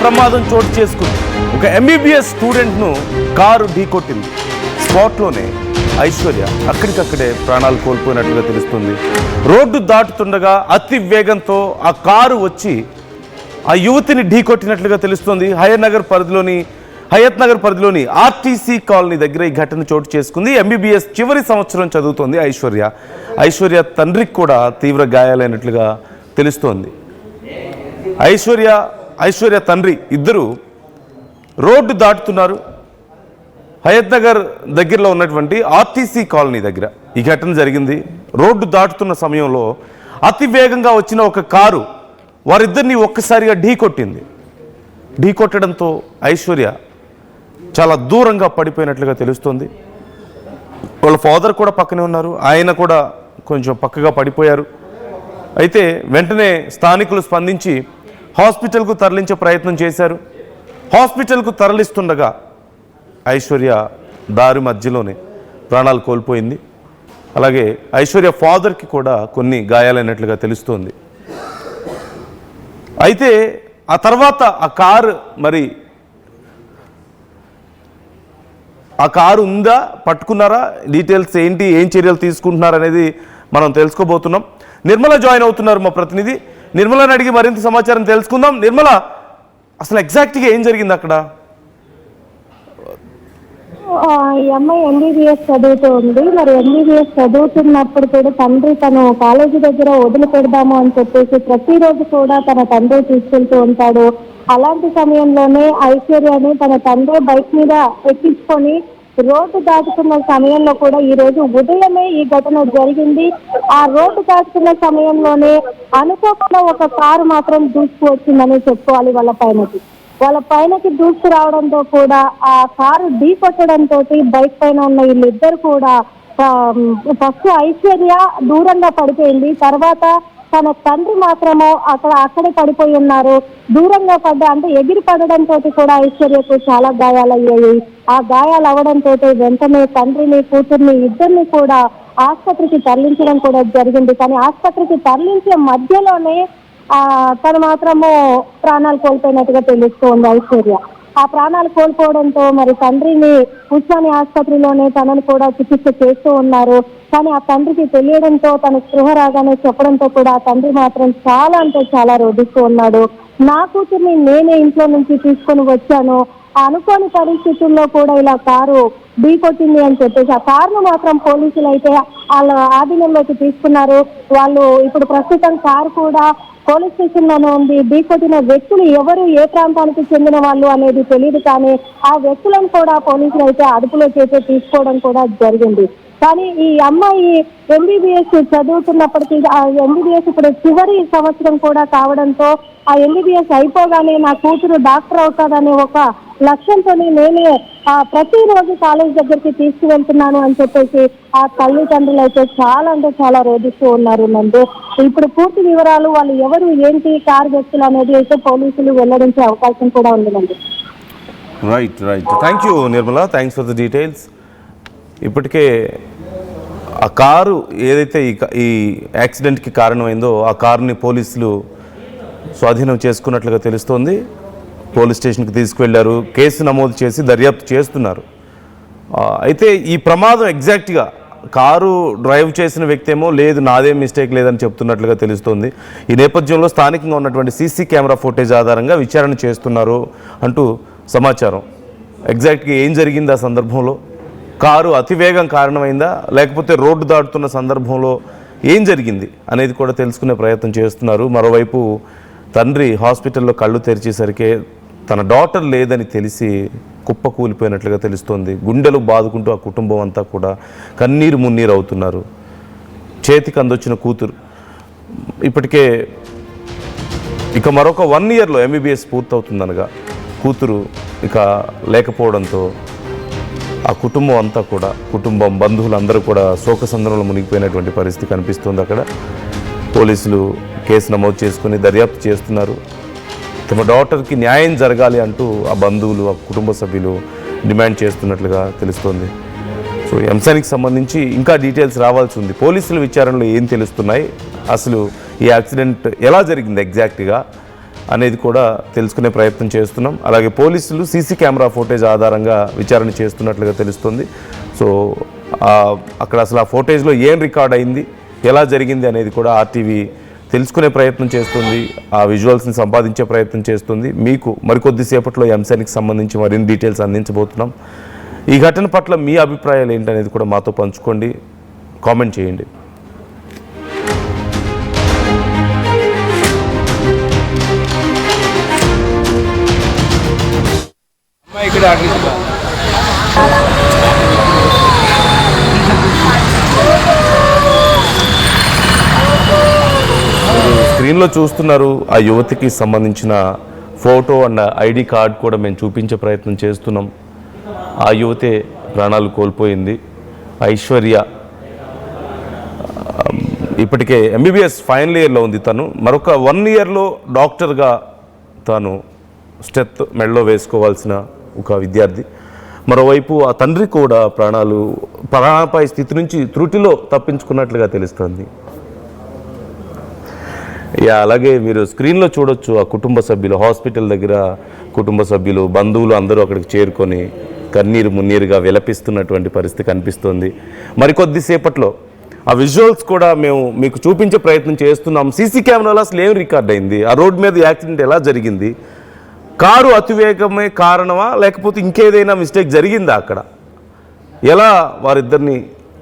ప్రమాదం చోటు చేసుకుంది. ఒక ఎంబీబీఎస్ స్టూడెంట్ను కారు ఢీకొట్టింది. స్పాట్లోనే ఐశ్వర్య అక్కడికక్కడే ప్రాణాలు కోల్పోయినట్లుగా తెలుస్తుంది. రోడ్డు దాటుతుండగా అతి వేగంతో ఆ కారు వచ్చి ఆ యువతిని ఢీకొట్టినట్లుగా తెలుస్తుంది. హయత్ నగర్ పరిధిలోని ఆర్టీసీ కాలనీ దగ్గర ఈ ఘటన చోటు చేసుకుంది. ఎంబీబీఎస్ చివరి సంవత్సరం చదువుతోంది ఐశ్వర్య తండ్రికి కూడా తీవ్ర గాయాలైనట్లుగా తెలుస్తోంది. ఐశ్వర్య తండ్రి ఇద్దరు రోడ్డు దాటుతున్నారు. హయత్ నగర్ దగ్గరలో ఉన్నటువంటి ఆర్టీసీ కాలనీ దగ్గర ఈ ఘటన జరిగింది. రోడ్డు దాటుతున్న సమయంలో అతి వేగంగా వచ్చిన ఒక కారు వారిద్దరిని ఒక్కసారిగా ఢీకొట్టడంతో ఐశ్వర్య చాలా దూరంగా పడిపోయినట్లుగా తెలుస్తుంది. వాళ్ళ ఫాదర్ కూడా పక్కనే ఉన్నారు, ఆయన కూడా కొంచెం పక్కగా పడిపోయారు. అయితే వెంటనే స్థానికులు స్పందించి హాస్పిటల్కు తరలించే ప్రయత్నం చేశారు. హాస్పిటల్కు తరలిస్తుండగా ఐశ్వర్య దారి మధ్యలోనే ప్రాణాలు కోల్పోయింది. అలాగే ఐశ్వర్య ఫాదర్కి కూడా కొన్ని గాయాలైనట్లుగా తెలుస్తోంది. అయితే ఆ తర్వాత ఆ కారు ఉందా, పట్టుకున్నారా, డీటెయిల్స్ ఏంటి, ఏం చర్యలు తీసుకుంటున్నారు అనేది మనం తెలుసుకోబోతున్నాం. నిర్మల జాయిన్ అవుతున్నారు మా ప్రతినిధి. నిర్మలని అడిగి మరింత సమాచారం తెలుసుకుందాం. నిర్మల, అసలు ఎగ్జాక్ట్గా ఏం జరిగింది అక్కడ? ఈ అమ్మాయి ఎంబీబీఎస్ చదువుతుంది. మరి ఎంబీబీఎస్ చదువుతున్నప్పుడు కూడా తండ్రి తను కాలేజీ దగ్గర వదిలి పెడదాము అని చెప్పేసి ప్రతిరోజు కూడా తన తండ్రి తీసుకెళ్తూ ఉంటాడు. అలాంటి సమయంలోనే ఐశ్వర్యని తన తండ్రి బైక్ మీద ఎక్కించుకొని రోడ్డు దాటుతున్న సమయంలో కూడా ఈ రోజు ఉదయమే ఈ ఘటన జరిగింది. ఆ రోడ్డు దాటుతున్న సమయంలోనే అనుకోకుండా ఒక కారు మాత్రం దూసుకు వచ్చిందని చెప్పుకోవాలి. వాళ్ళ పైనకి దూసుకు రావడంతో కూడా ఆ కారు ఢీ కొట్టడంతో బైక్ పైన ఉన్న వీళ్ళిద్దరు కూడా ఫస్ట్ ఐశ్వర్య దూరంగా పడిపోయింది. తర్వాత తన తండ్రి మాత్రము అక్కడే పడిపోయి ఉన్నారు. దూరంగా అంటే ఎగిరి పడడంతో కూడా ఐశ్వర్యకు చాలా గాయాలయ్యాయి. ఆ గాయాలు అవడంతో వెంటనే తండ్రిని కూతుర్ని ఇద్దరిని కూడా ఆసుపత్రికి తరలించడం కూడా జరిగింది. కానీ ఆసుపత్రికి తరలించే మధ్యలోనే తను మాత్రము ప్రాణాలు కోల్పోయినట్టుగా తెలుస్తోంది ఐశ్వర్య. ఆ ప్రాణాలు కోల్పోవడంతో మరి తండ్రిని ఉస్మాని ఆసుపత్రిలోనే తనను కూడా చికిత్స చేస్తూ ఉన్నారు. కానీ ఆ తండ్రికి తెలియడంతో తన స్పృహ రాగానే చెప్పడంతో కూడా ఆ తండ్రి మాత్రం చాలా అంటే చాలా రోధిస్తూ ఉన్నాడు. నా కూతుర్ని నేనే ఇంట్లో నుంచి తీసుకొని వచ్చాను, అనుకోని పరిస్థితుల్లో కూడా ఇలా కారు ఢీకొట్టింది అని చెప్పేసి ఆ కారును మాత్రం పోలీసులు అయితే వాళ్ళ ఆధీనంలోకి తీసుకున్నారు. వాళ్ళు ఇప్పుడు ప్రస్తుతం కారు కూడా పోలీస్ స్టేషన్ లోనే ఉంది. ఢీకొట్టిన వ్యక్తులు ఎవరు, ఏ ప్రాంతానికి చెందిన వాళ్ళు అనేది తెలియదు. కానీ ఆ వ్యక్తులను కూడా పోలీసులు అయితే అదుపులోకి అయితే తీసుకోవడం కూడా జరిగింది. కానీ ఈ అమ్మాయి ఎంబీబీఎస్ చదువుతున్నప్పటికీ ఆ ఎంబీబీఎస్ ఇప్పుడు చివరి సంవత్సరం కూడా కావడంతో ఆ ఎంబీబీఎస్ అయిపోగానే నా కూతురు డాక్టర్ అవుతాదనే ఒక లక్ష్యంతో నేనే ప్రతిరోజు కాలేజ్ దగ్గరికి తీసుకువెళ్తున్నాను అని చెప్పేసి ఆ తల్లిదండ్రులు అయితే చాలా అంటే చాలా రోధిస్తూ ఉన్నారు. నందు ఇప్పుడు పూర్తి వివరాలు వాళ్ళు ఎవరు ఏంటి కారు వ్యక్తులు అనేది అయితే పోలీసులు వెల్లడించే అవకాశం కూడా ఉంది. నందు right. Thank you Nirmala, thanks for the details. ఇప్పటికే ఆ కారు ఏదైతే ఈ యాక్సిడెంట్కి కారణమైందో ఆ కారుని పోలీసులు స్వాధీనం చేసుకున్నట్లుగా తెలుస్తోంది. పోలీస్ స్టేషన్కి తీసుకువెళ్లారు, కేసు నమోదు చేసి దర్యాప్తు చేస్తున్నారు. అయితే ఈ ప్రమాదం ఎగ్జాక్ట్గా కారు డ్రైవ్ చేసిన వ్యక్తి ఏమో లేదు నాదేం మిస్టేక్ లేదని చెప్తున్నట్లుగా తెలుస్తోంది. ఈ నేపథ్యంలో స్థానికంగా ఉన్నటువంటి సీసీ కెమెరా ఫుటేజ్ ఆధారంగా విచారణ చేస్తున్నారు అంటూ సమాచారం. ఎగ్జాక్ట్గా ఏం జరిగింది ఆ సందర్భంలో, కారు అతివేగం కారణమైందా లేకపోతే రోడ్డు దాటుతున్న సందర్భంలో ఏం జరిగింది అనేది కూడా తెలుసుకునే ప్రయత్నం చేస్తున్నారు. మరోవైపు తండ్రి హాస్పిటల్లో కళ్ళు తెరిచేసరికి తన డాటర్ లేదని తెలిసి కుప్ప కూలిపోయినట్లుగా తెలుస్తోంది. గుండెలు బాదుకుంటూ ఆ కుటుంబం అంతా కూడా కన్నీరు మున్నీరు అవుతున్నారు. చేతికి అందొచ్చిన కూతురు ఇప్పటికే ఇక మరొక 1 yearలో ఎంబీబీఎస్ పూర్తవుతుందనగా కూతురు ఇక లేకపోవడంతో ఆ కుటుంబం అంతా కూడా బంధువులందరూ కూడా శోకసంద్రంలో మునిగిపోయినటువంటి పరిస్థితి కనిపిస్తుంది. అక్కడ పోలీసులు కేసు నమోదు చేసుకుని దర్యాప్తు చేస్తున్నారు. తమ డాటర్కి న్యాయం జరగాలి అంటూ ఆ బంధువులు ఆ కుటుంబ సభ్యులు డిమాండ్ చేస్తున్నట్లుగా తెలుస్తోంది. సో ఈ అంశానికి సంబంధించి ఇంకా డీటెయిల్స్ రావాల్సి ఉంది. పోలీసుల విచారణలో ఏం తెలుస్తున్నాయి, అసలు ఈ యాక్సిడెంట్ ఎలా జరిగింది ఎగ్జాక్ట్గా, అనేది కూడా తెలుసుకునే ప్రయత్నం చేస్తున్నాం. అలాగే పోలీసులు సీసీ కెమెరా ఫుటేజ్ ఆధారంగా విచారణ చేస్తున్నట్లుగా తెలుస్తుంది. సో అక్కడ అసలు ఆ ఫుటేజ్లో ఏం రికార్డ్ అయింది, ఎలా జరిగింది అనేది కూడా ఆర్టీవీ తెలుసుకునే ప్రయత్నం చేస్తుంది, ఆ విజువల్స్ని సంపాదించే ప్రయత్నం చేస్తుంది. మీకు మరికొద్దిసేపట్లో ఈ అంశానికి సంబంధించి మరిన్ని డీటెయిల్స్ అందించబోతున్నాం. ఈ ఘటన పట్ల మీ అభిప్రాయాలు ఏంటనేది కూడా మాతో పంచుకోండి, కామెంట్ చేయండి. స్క్రీన్లో చూస్తున్నారు ఆ యువతికి సంబంధించిన ఫోటో అండ్ ఐడి కార్డ్ కూడా మేము చూపించే ప్రయత్నం చేస్తున్నాం. ఆ యువతే ప్రాణాలు కోల్పోయింది. ఐశ్వర్య ఇప్పటికే ఎంబీబీఎస్ ఫైనల్ ఇయర్లో ఉంది. తను మరొక 1 ఇయర్లో డాక్టర్గా తాను స్టెత్ మెడలో వేసుకోవాల్సిన ఒక విద్యార్థి. మరోవైపు ఆ తండ్రి కూడా ప్రాణాపాయ స్థితి నుంచి త్రుటిలో తప్పించుకున్నట్లుగా తెలుస్తుంది. అలాగే మీరు స్క్రీన్లో చూడొచ్చు ఆ కుటుంబ సభ్యులు, హాస్పిటల్ దగ్గర కుటుంబ సభ్యులు, బంధువులు అందరూ అక్కడికి చేరుకొని కన్నీరు మున్నీరుగా విలపిస్తున్నటువంటి పరిస్థితి కనిపిస్తుంది. మరికొద్దిసేపట్లో ఆ విజువల్స్ కూడా మేము మీకు చూపించే ప్రయత్నం చేస్తున్నాం. సీసీ కెమెరాలో అసలు ఏం రికార్డ్ అయింది, ఆ రోడ్ మీద యాక్సిడెంట్ ఎలా జరిగింది, కారు అతివేగమే కారణమా లేకపోతే ఇంకేదైనా మిస్టేక్ జరిగిందా, అక్కడ ఎలా వారిద్దరిని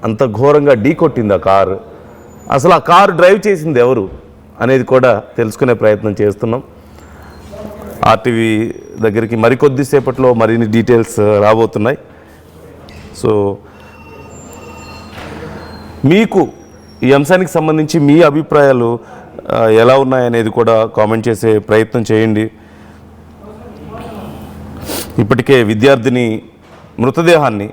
అంత ఘోరంగా ఢీకొట్టింది ఆ కారు, అసలు ఆ కారు డ్రైవ్ చేసింది ఎవరు అనేది కూడా తెలుసుకునే ప్రయత్నం చేస్తున్నాం. ఆర్టీవీ దగ్గరికి మరికొద్దిసేపట్లో మరిన్ని డీటెయిల్స్ రాబోతున్నాయి. సో మీకు ఈ అంశానికి సంబంధించి మీ అభిప్రాయాలు ఎలా ఉన్నాయనేది కూడా కామెంట్ చేసే ప్రయత్నం చేయండి. ఇప్పటికే విద్యార్థిని మృతదేహాన్ని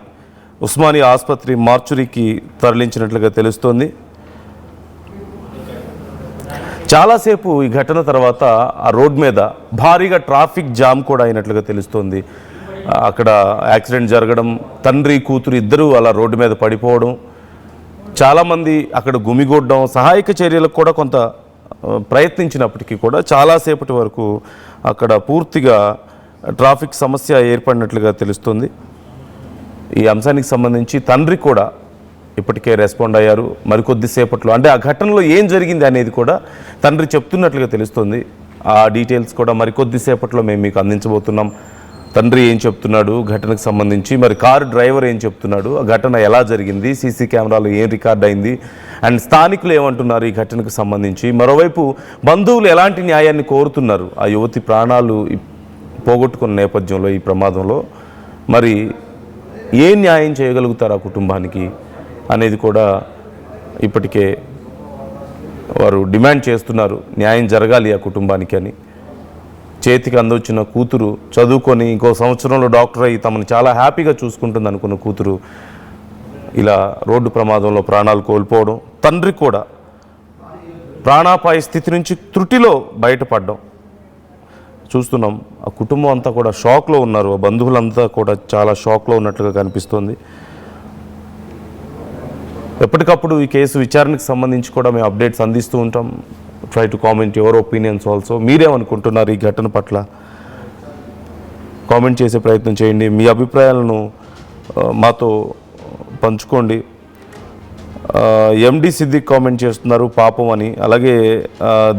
ఉస్మానియా ఆసుపత్రి మార్చురీకి తరలించినట్లుగా తెలుస్తోంది. చాలాసేపు ఈ ఘటన తర్వాత ఆ రోడ్ మీద భారీగా ట్రాఫిక్ జామ్ కూడా అయినట్లుగా తెలుస్తోంది. అక్కడ యాక్సిడెంట్ జరగడం, తండ్రి కూతురు ఇద్దరూ అలా రోడ్డు మీద పడిపోవడం, చాలామంది అక్కడ గుమిగూడడం, సహాయక చర్యలకు కూడా కొంత ప్రయత్నించినప్పటికీ కూడా చాలాసేపటి వరకు అక్కడ పూర్తిగా ట్రాఫిక్ సమస్య ఏర్పడినట్లుగా తెలుస్తుంది. ఈ అంశానికి సంబంధించి తండ్రి కూడా ఇప్పటికే రెస్పాండ్ అయ్యారు. మరికొద్దిసేపట్లో అంటే ఆ ఘటనలో ఏం జరిగింది అనేది కూడా తండ్రి చెప్తున్నట్లుగా తెలుస్తుంది. ఆ డీటెయిల్స్ కూడా మరికొద్దిసేపట్లో మేము మీకు అందించబోతున్నాం. తండ్రి ఏం చెప్తున్నాడు ఘటనకు సంబంధించి, మరి కారు డ్రైవర్ ఏం చెప్తున్నాడు, ఆ ఘటన ఎలా జరిగింది, సీసీ కెమెరాలో ఏం రికార్డ్ అయింది, అండ్ స్థానికులు ఏమంటున్నారు ఈ ఘటనకు సంబంధించి, మరోవైపు బంధువులు ఎలాంటి న్యాయాన్ని కోరుతున్నారు ఆ యువతి ప్రాణాలు పోగొట్టుకున్న నేపథ్యంలో ఈ ప్రమాదంలో మరి ఏ న్యాయం చేయగలుగుతారు ఆ కుటుంబానికి అనేది కూడా ఇప్పటికే వారు డిమాండ్ చేస్తున్నారు. న్యాయం జరగాలి ఆ కుటుంబానికి అని. చేతికి అందొచ్చిన కూతురు చదువుకొని ఇంకో సంవత్సరంలో డాక్టర్ అయ్యి తమను చాలా హ్యాపీగా చూసుకుంటుంది అనుకున్న కూతురు ఇలా రోడ్డు ప్రమాదంలో ప్రాణాలు కోల్పోవడం, తండ్రి కూడా ప్రాణాపాయ స్థితి నుంచి త్రుటిలో బయటపడడం చూస్తున్నాం. ఆ కుటుంబం అంతా కూడా షాక్లో ఉన్నారు. ఆ బంధువులంతా కూడా చాలా షాక్లో ఉన్నట్లుగా కనిపిస్తుంది. ఎప్పటికప్పుడు ఈ కేసు విచారణకు సంబంధించి కూడా మేము అప్డేట్స్ అందిస్తూ ఉంటాం. Try to comment your opinions also. మీరేమనుకుంటున్నారు ఈ ఘటన పట్ల కామెంట్ చేసే ప్రయత్నం చేయండి. మీ అభిప్రాయాలను మాతో పంచుకోండి. ఎండి సిద్దిక్ కామెంట్ చేస్తున్నారు పాపం అని. అలాగే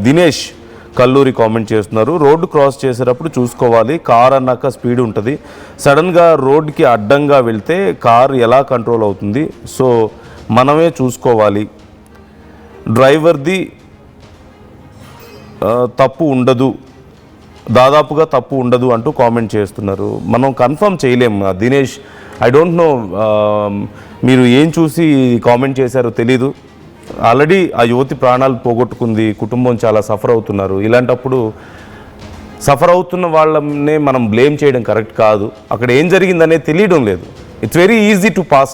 దినేష్ కల్లూరి కామెంట్ చేస్తున్నారు, రోడ్డు క్రాస్ చేసేటప్పుడు చూసుకోవాలి, కార్ అన్నాక స్పీడ్ ఉంటుంది, సడన్గా రోడ్డుకి అడ్డంగా వెళ్తే కారు ఎలా కంట్రోల్ అవుతుంది, సో మనమే చూసుకోవాలి, డ్రైవర్ది తప్పు ఉండదు, దాదాపుగా తప్పు ఉండదు అంటూ కామెంట్ చేస్తున్నారు. మనం కన్ఫర్మ్ చేయలేము. దినేష్, ఐ డోంట్ నో మీరు ఏం చూసి కామెంట్ చేశారో తెలీదు. ఆల్రెడీ ఆ యువతి ప్రాణాలు పోగొట్టుకుంది, కుటుంబం చాలా సఫర్ అవుతున్నారు. ఇలాంటప్పుడు సఫర్ అవుతున్న వాళ్ళనే మనం బ్లేమ్ చేయడం కరెక్ట్ కాదు. అక్కడ ఏం జరిగిందనేది తెలియడం లేదు. It's very easy to pass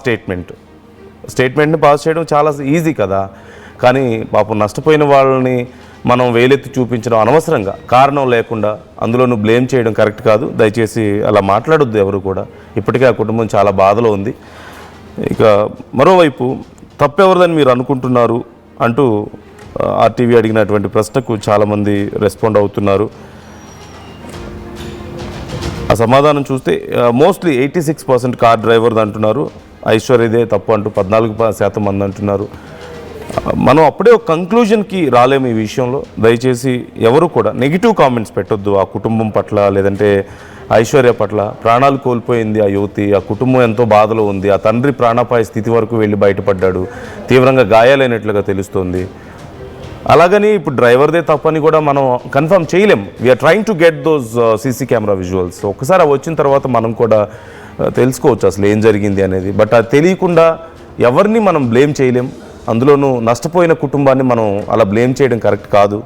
స్టేట్మెంట్ని పాస్ చేయడం చాలా ఈజీ కదా. కానీ పాపం నష్టపోయిన వాళ్ళని మనం వేలెత్తి చూపించడం అనవసరంగా, కారణం లేకుండా అందులోనూ బ్లేమ్ చేయడం కరెక్ట్ కాదు. దయచేసి అలా మాట్లాడొద్దు ఎవరు కూడా. ఇప్పటికే ఆ కుటుంబం చాలా బాధలో ఉంది. ఇక మరోవైపు తప్పెవరిదని మీరు అనుకుంటున్నారు అంటూ ఆర్టీవీ అడిగినటువంటి ప్రశ్నకు చాలామంది రెస్పాండ్ అవుతున్నారు. ఆ సమాధానం చూస్తే మోస్ట్లీ 86% కార్ డ్రైవర్ది అంటున్నారు, ఐశ్వర్యదే తప్పు అంటూ 14% మంది అంటున్నారు. మనం అప్పుడే ఒక కంక్లూజన్కి రాలేము ఈ విషయంలో. దయచేసి ఎవరు కూడా నెగిటివ్ కామెంట్స్ పెట్టొద్దు ఆ కుటుంబం పట్ల, లేదంటే ఐశ్వర్య పట్ల. ప్రాణాలు కోల్పోయింది ఆ యువతి, ఆ కుటుంబం ఎంతో బాధలో ఉంది, ఆ తండ్రి ప్రాణాపాయ స్థితి వరకు వెళ్ళి బయటపడ్డాడు, తీవ్రంగా గాయాలైనట్లుగా తెలుస్తోంది. అలాగని ఇప్పుడు డ్రైవర్దే తప్పని కూడా మనం కన్ఫర్మ్ చేయలేం. We're trying to get those CC camera visuals. ఒక్కసారి అవి వచ్చిన తర్వాత మనం కూడా తెలుసుకోవచ్చు అసలు ఏం జరిగింది అనేది. బట్ అది తెలియకుండా ఎవరిని మనం బ్లేమ్ చేయలేం. అందులోనూ నష్టపోయిన కుటుంబాన్ని మనం అలా బ్లేమ్ చేయడం కరెక్ట్ కాదు.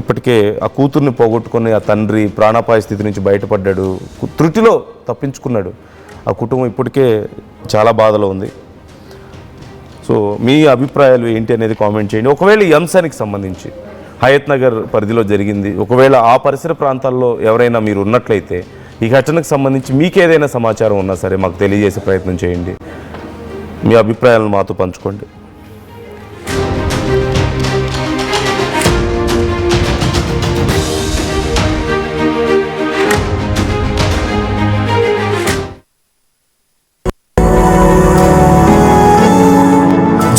ఇప్పటికే ఆ కూతుర్ని పోగొట్టుకుని ఆ తండ్రి ప్రాణాపాయ స్థితి నుంచి బయటపడ్డాడు, త్రుటిలో తప్పించుకున్నాడు. ఆ కుటుంబం ఇప్పటికే చాలా బాధలో ఉంది. సో మీ అభిప్రాయాలు ఏంటి అనేది కామెంట్ చేయండి. ఒకవేళ ఈ అంశానికి సంబంధించి హయత్ నగర్ పరిధిలో జరిగింది, ఒకవేళ ఆ పరిసర ప్రాంతాల్లో ఎవరైనా మీరు ఉన్నట్లయితే ఈ ఘటనకు సంబంధించి మీకు ఏదైనా సమాచారం ఉన్నా సరే మాకు తెలియజేసే ప్రయత్నం చేయండి. మీ అభిప్రాయాలను మాతో పంచుకోండి.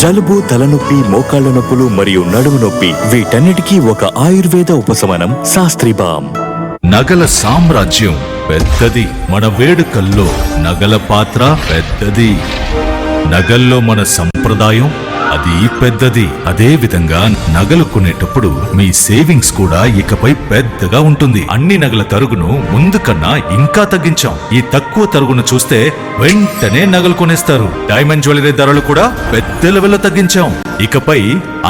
జలుబు, తలనొప్పి, మోకాళ్ల నొప్పులు మరియు నడుము నొప్పి వీటన్నిటికీ ఒక ఆయుర్వేద ఉపశమనం శాస్త్రీ బామ్. నగల సామ్రాజ్యం పెద్దది, మన వేడుకల్లో నగల పాత్ర పెద్దది. నగల్లో మన సంప్రదాయం అది పెద్దది. అదే విధంగా నగలు కొనేటప్పుడు మీ సేవింగ్స్ కూడా ఇకపై పెద్దగా ఉంటుంది. అన్ని నగల తరుగును ముందు కన్నా ఇంకా తగ్గించాం. ఈ తక్కువ తరుగును చూస్తే వెంటనే నగలు కొనేస్తారు. డైమండ్ జ్యువెలరీ ధరలు కూడా పెద్ద లెవెల్లో తగ్గించాం. ఇకపై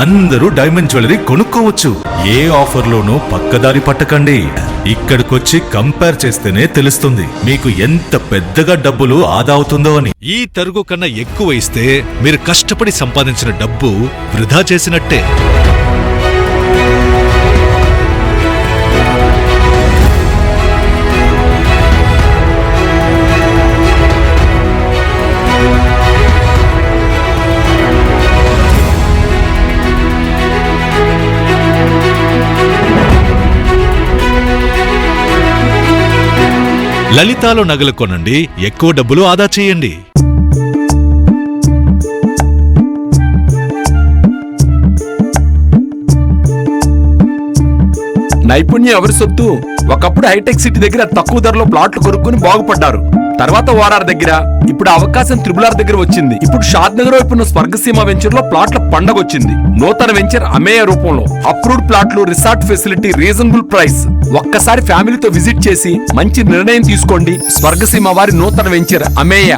అందరూ డైమండ్ జ్యువెలరీ కొనుక్కోవచ్చు. ఏ ఆఫర్లోనూ పక్కదారి పట్టకండి. ఇక్కడికొచ్చి కంపేర్ చేస్తేనే తెలుస్తుంది మీకు ఎంత పెద్దగా డబ్బులు ఆదా అవుతుందో అని. ఈ తరుగు కన్నా ఎక్కువ ఇస్తే మీరు కష్టపడి సంపాదించిన డబ్బు వృధా చేసినట్టే. లలితాలో నగలు కొనండి, ఎక్కువ డబ్బులు ఆదా చేయండి. నైపుణ్యం ఎవరి సొత్తు? ఒకప్పుడు హైటెక్ సిటీ దగ్గర తక్కువ ధరలో ప్లాట్లు కొనుక్కుని బాగుపడ్డారు. తర్వాత ఓఆర్ఆర్ దగ్గర, ఇప్పుడు అవకాశం త్రిబుల్ ఆర్ దగ్గర వచ్చింది. ఇప్పుడు షాద్ నగర్ వైపు ఉన్న స్వర్గసీమ వెంచర్ లో ప్లాట్ల పండగ వచ్చింది. నూతన వెంచర్ అమేయ రూపంలో అప్రూవ్డ్ ప్లాట్లు, రిసార్ట్ ఫెసిలిటీ, రీజనబుల్ ప్రైస్. ఒక్కసారి ఫ్యామిలీతో విజిట్ చేసి మంచి నిర్ణయం తీసుకోండి. స్వర్గసీమ వారి నూతన వెంచర్ అమేయ.